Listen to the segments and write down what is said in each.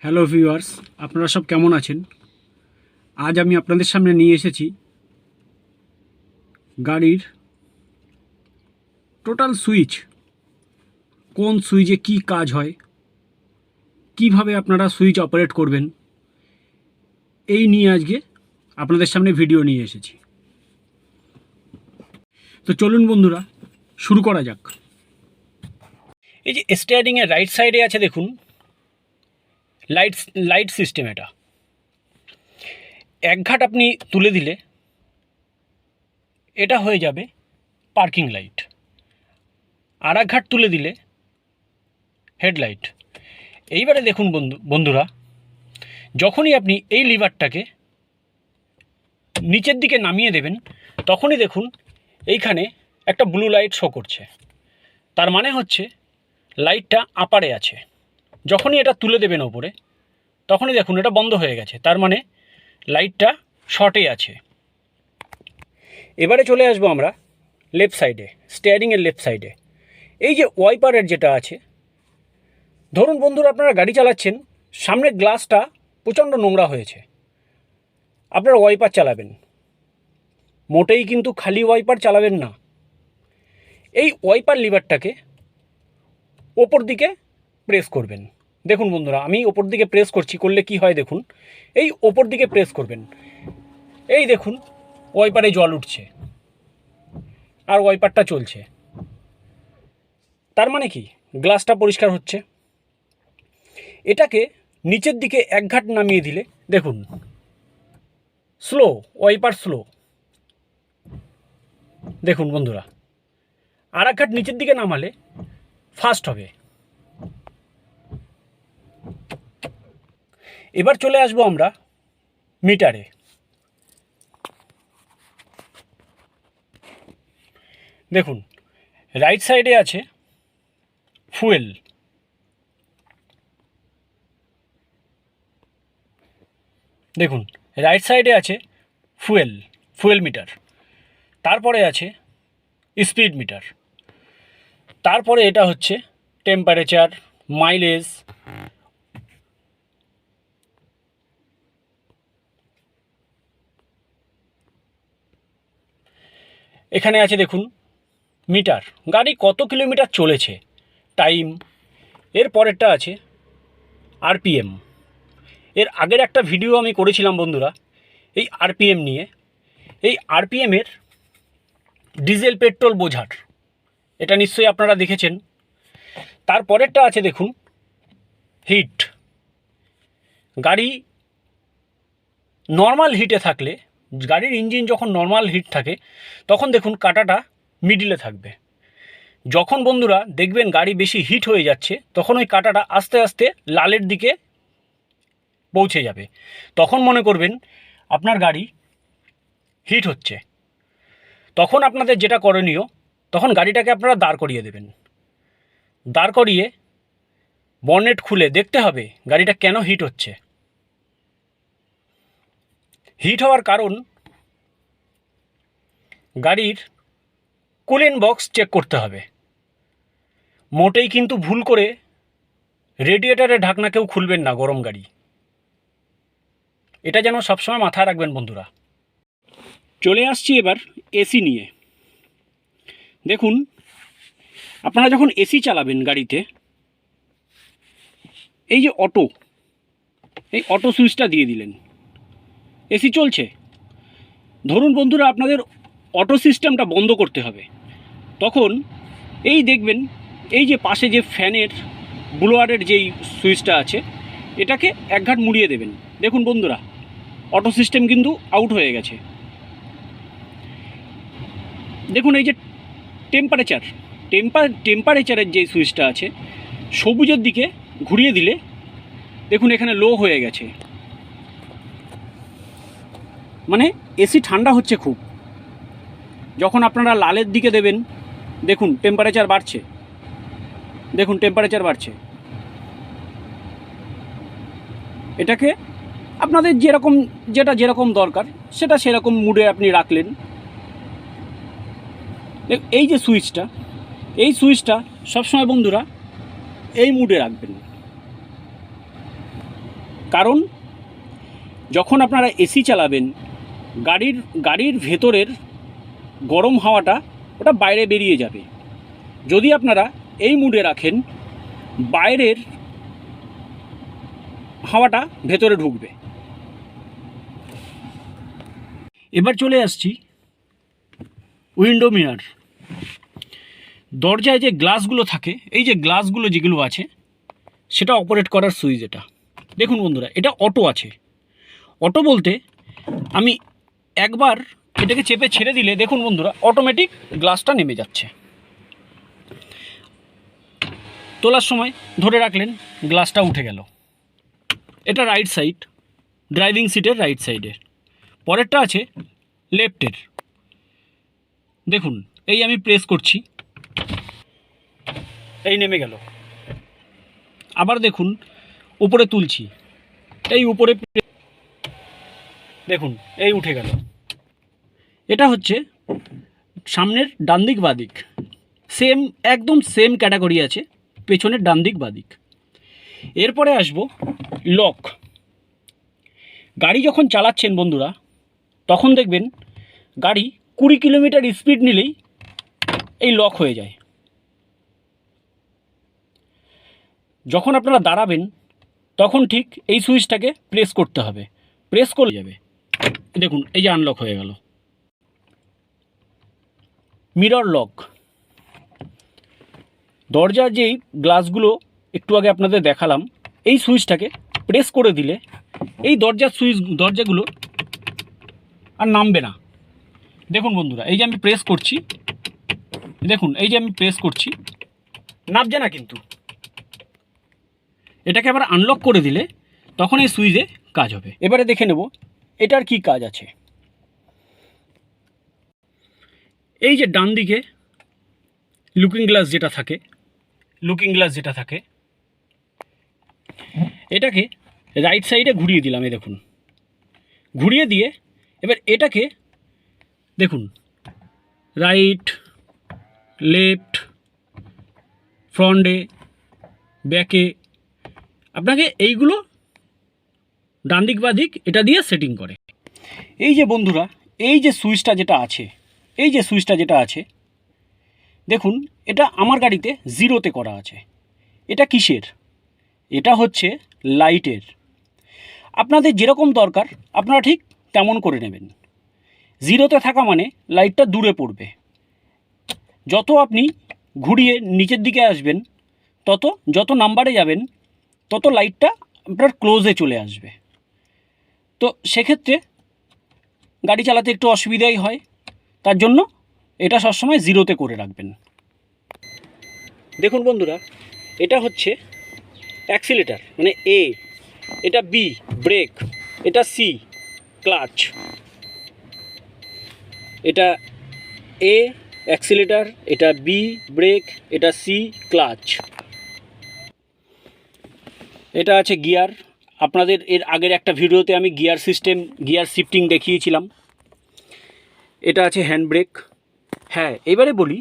Hello viewers, আপনারা সব কেমন আছেন? আজ আমি আপনাদের সামনে নিয়ে এসেছি গাড়ির টোটাল সুইচ। কোন সুইচে কি কাজ হয়, কিভাবে আপনারা সুইচ অপারেট করবেন, এই নিয়ে আজকে আপনাদের সামনে ভিডিও নিয়ে এসেছি। তো চলুন বন্ধুরা, শুরু করা যাক। এই যে স্টিয়ারিংয়ের রাইট সাইডে আছে দেখুন লাইট সিস্টেম। এটা এক ঘাট আপনি তুলে দিলে এটা হয়ে যাবে পার্কিং লাইট, আর এক ঘাট তুলে দিলে হেডলাইট। এইবারে দেখুন বন্ধুরা, যখনই আপনি এই লিভারটাকে নিচের দিকে নামিয়ে দেবেন তখনই দেখুন এইখানে একটা ব্লু লাইট শো করছে। তার মানে হচ্ছে লাইটটা আপারে আছে। যখনই এটা তুলে দেবেন ওপরে তখনই দেখুন এটা বন্ধ হয়ে গেছে, তার মানে লাইটটা শর্টে আছে। এবারে চলে আসবো আমরা লেফট সাইডে, স্টিয়ারিংয়ের লেফট সাইডে। এই যে ওয়াইপারের যেটা আছে, ধরুন বন্ধুরা আপনারা গাড়ি চালাচ্ছেন, সামনের গ্লাসটা প্রচণ্ড নোংরা হয়েছে, আপনারা ওয়াইপার চালাবেন, মোটেই কিন্তু খালি ওয়াইপার চালাবেন না। এই ওয়াইপার লিভারটাকে ওপর দিকে প্রেস করবেন। দেখুন বন্ধুরা, আমি ওপর দিকে প্রেস করছি, করলে কি হয় দেখুন, এই ওপর দিকে প্রেস করবেন, এই দেখুন ওয়াইপারে জল উঠছে আর ওয়াইপারটা চলছে। তার মানে কি গ্লাসটা পরিষ্কার হচ্ছে। এটাকে নিচের দিকে এক ঘাট নামিয়ে দিলে দেখুন স্লো, ওয়াইপার স্লো। দেখুন বন্ধুরা, আর এক ঘাট নিচের দিকে নামালে ফাস্ট হবে। এবার চলে আসবো আমরা মিটারে। দেখুন রাইট সাইডে আছে ফুয়েল, দেখুন রাইট সাইডে আছে ফুয়েল মিটার, তারপরে আছে স্পিড মিটার, তারপরে এটা হচ্ছে টেম্পারেচার, মাইলেজ, এখানে আছে দেখুন মিটার, গাড়ি কত কিলোমিটার চলেছে, টাইম। এর পরেরটা আছে আরপিএম। এর আগের একটা ভিডিও আমি করেছিলাম বন্ধুরা এই আরপিএম নিয়ে। এই আরপিএমের ডিজেল পেট্রোল বোঝার, এটা নিশ্চয়ই আপনারা দেখেছেন। তারপরেরটা আছে দেখুন হিট। গাড়ি নর্মাল হিটে থাকলে, গাড়ির ইঞ্জিন যখন নর্মাল হিট থাকে তখন দেখুন কাঁটাটা মিডিলে থাকবে। যখন বন্ধুরা দেখবেন গাড়ি বেশি হিট হয়ে যাচ্ছে তখন ওই কাঁটাটা আস্তে আস্তে লালের দিকে পৌঁছে যাবে, তখন মনে করবেন আপনার গাড়ি হিট হচ্ছে। তখন আপনাদের যেটা করণীয়, তখন গাড়িটাকে আপনারা দাঁড় করিয়ে দেবেন। দাঁড় করিয়ে বনেট খুলে দেখতে হবে গাড়িটা কেন হিট হচ্ছে। হিট হওয়ার কারণ গাড়ির কুলিং বক্স চেক করতে হবে। মোটেই কিন্তু ভুল করে রেডিয়েটারের ঢাকনা কেউ খুলবেন না গরম গাড়ি, এটা যেন সবসময় মাথায় রাখবেন বন্ধুরা। চলে আসছি এবার এসি নিয়ে। দেখুন আপনারা যখন এসি চালাবেন গাড়িতে, এই যে এই অটো সুইচটা দিয়ে দিলেন, এসি চলছে। ধরুন বন্ধুরা আপনাদের অটো সিস্টেমটা বন্ধ করতে হবে, তখন এই দেখবেন এই যে পাশে যে ফ্যানের ব্লোয়ারের যেই সুইচটা আছে এটাকে এক ঘাট মুড়িয়ে দেবেন। দেখুন বন্ধুরা অটো সিস্টেম কিন্তু আউট হয়ে গেছে। দেখুন এই যে টেম্পারেচারের যে সুইচটা আছে সবুজের দিকে ঘুরিয়ে দিলে দেখুন এখানে লো হয়ে গেছে, মানে এসি ঠান্ডা হচ্ছে খুব। যখন আপনারা লালের দিকে দেবেন দেখুন টেম্পারেচার বাড়ছে, দেখুন টেম্পারেচার বাড়ছে। এটাকে আপনাদের যেরকম দরকার সেটা সেরকম মুডে আপনি রাখলেন। এই যে সুইচটা, এই সুইচটা সবসময় বন্ধুরা এই মুডে রাখবেন। কারণ যখন আপনারা এসি চালাবেন গাড়ির ভেতরের গরম হাওয়াটা ওটা বাইরে বেরিয়ে যাবে। যদি আপনারা এই মুডে রাখেন, বাইরের হাওয়াটা ভেতরে ঢুকবে। এবার চলে আসছি উইন্ডো মিরর। দরজায় যে গ্লাসগুলো থাকে, এই যে গ্লাসগুলো যেগুলো আছে, সেটা অপারেট করার সুইচ এটা। দেখুন বন্ধুরা, এটা অটো আছে। অটো বলতে আমি একবার এটাকে চেপে ছেড়ে দিলে দেখুন বন্ধুরা, অটোমেটিক গ্লাসটা নেমে যাচ্ছে। তোলার সময় ধরে রাখলেন, গ্লাসটা উঠে গেল। এটা রাইট সাইড, ড্রাইভিং সিটের রাইট সাইডের। পরেরটা আছে লেফটের। দেখুন, এই আমি প্রেস করছি, এই নেমে গেল। আবার দেখুন, উপরে তুলছি, এই উপরে দেখুন এই উঠে গেল। এটা হচ্ছে সামনের ডান দিক বাঁ দিক, সেম একদম সেম ক্যাটাগরি আছে পেছনের ডান দিক বাঁ দিক। এরপরে আসবো লক। গাড়ি যখন চালাচ্ছেন বন্ধুরা, তখন দেখবেন গাড়ি 20 কিলোমিটার স্পিড নিলেই এই লক হয়ে যায়। যখন আপনারা দাঁড়াবেন তখন ঠিক এই সুইচটাকে প্রেস করতে হবে, প্রেস করে যাবে। দেখুন এই যে আনলক হয়ে গেল। মিরর লক, দরজার যেই গ্লাসগুলো একটু আগে আপনাদের দেখালাম, এই সুইচটাকে প্রেস করে দিলে এই দরজাগুলো আর নামবে না। দেখুন বন্ধুরা, এই যে আমি প্রেস করছি, দেখুন এই যে আমি প্রেস করছি, নামছে না কিন্তু। এটাকে আবার আনলক করে দিলে তখন এই সুইচে কাজ হবে। এবারে দেখে নেব এটার কি কাজ আছে। এই যে ডান দিকে লুকিং গ্লাস যেটা থাকে, এটাকে রাইট সাইডে ঘুরিয়ে দিলাম। এই দেখুন, ঘুরিয়ে দিয়ে এবার এটাকে দেখুন রাইট, লেফট, ফ্রন্টে, ব্যাকে, আপনাকে এইগুলো ডান দিক বা দিক এটা দিয়ে সেটিং করে। এই যে বন্ধুরা, এই যে সুইচটা যেটা আছে, দেখুন এটা আমার গাড়িতে 0-তে করা আছে। এটা কিসের? এটা হচ্ছে লাইটের। আপনাদের যেরকম দরকার আপনারা ঠিক তেমন করে নেবেন। 0-তে থাকা মানে লাইটটা দূরে পড়বে। যত আপনি ঘুরিয়ে নিচের দিকে আসবেন, যত নাম্বারে যাবেন, তত লাইটটা আপনার ক্লোজে চলে আসবে। তো সেক্ষেত্রে গাড়ি চালাতে একটু অসুবিধাই হয়, তার জন্য এটা সবসময় 0-তে করে রাখবেন। দেখুন বন্ধুরা, এটা হচ্ছে অ্যাক্সিলেটার মানে এ, এটা বি ব্রেক, এটা সি ক্লাচ। এটা এ অ্যাক্সিলেটার, এটা বি ব্রেক, এটা সি ক্লাচ। এটা আছে গিয়ার। আপনাদের এর আগের একটা ভিডিওতে আমি গিয়ার শিফটিং দেখিয়েছিলাম। এটা আছে হ্যান্ড ব্রেক। হ্যাঁ, এবারে বলি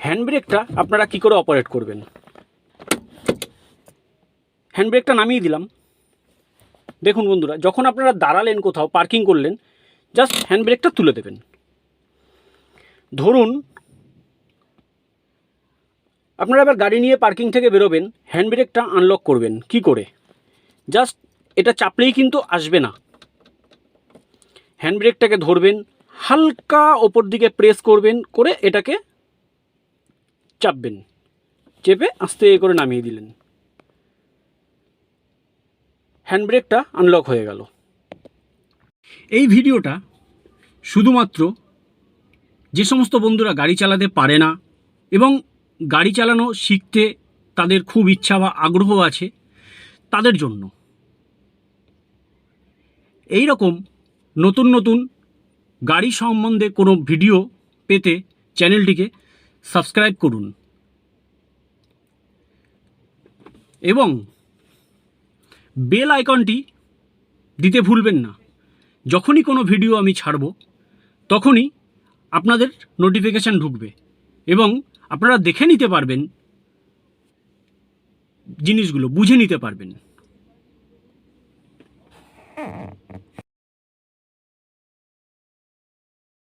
হ্যান্ড ব্রেকটা আপনারা কী করে অপারেট করবেন। হ্যান্ড ব্রেকটা নামিয়ে দিলাম। দেখুন বন্ধুরা, যখন আপনারা দাঁড়ালেন, কোথাও পার্কিং করলেন, জাস্ট হ্যান্ড ব্রেকটা তুলে দেবেন। ধরুন আপনারা এবার গাড়ি নিয়ে পার্কিং থেকে বেরোবেন, হ্যান্ড ব্রেকটা আনলক করবেন কি করে? জাস্ট এটা চাপলেই কিন্তু আসবে না। হ্যান্ড ব্রেকটাকে ধরবেন, হালকা ওপর দিকে প্রেস করবেন, করে এটাকে চাপবেন, চেপে আস্তে করে নামিয়ে দিলেন, হ্যান্ড ব্রেকটা আনলক হয়ে গেল। এই ভিডিওটা শুধুমাত্র যে সমস্ত বন্ধুরা গাড়ি চালাতে পারে না এবং গাড়ি চালানো শিখতে তাদের খুব ইচ্ছা বা আগ্রহ আছে, তাদের জন্য। এই রকম নতুন নতুন গাড়ি সম্বন্ধে কোনো ভিডিও পেতে চ্যানেলটিকে সাবস্ক্রাইব করুন এবং বেল আইকনটি দিতে ভুলবেন না। যখনই কোনো ভিডিও আমি ছাড়ব, তখনই আপনাদের নোটিফিকেশান ঢুকবে এবং আপনারা দেখে নিতে পারবেন, জিনিসগুলো বুঝে নিতে পারবেন।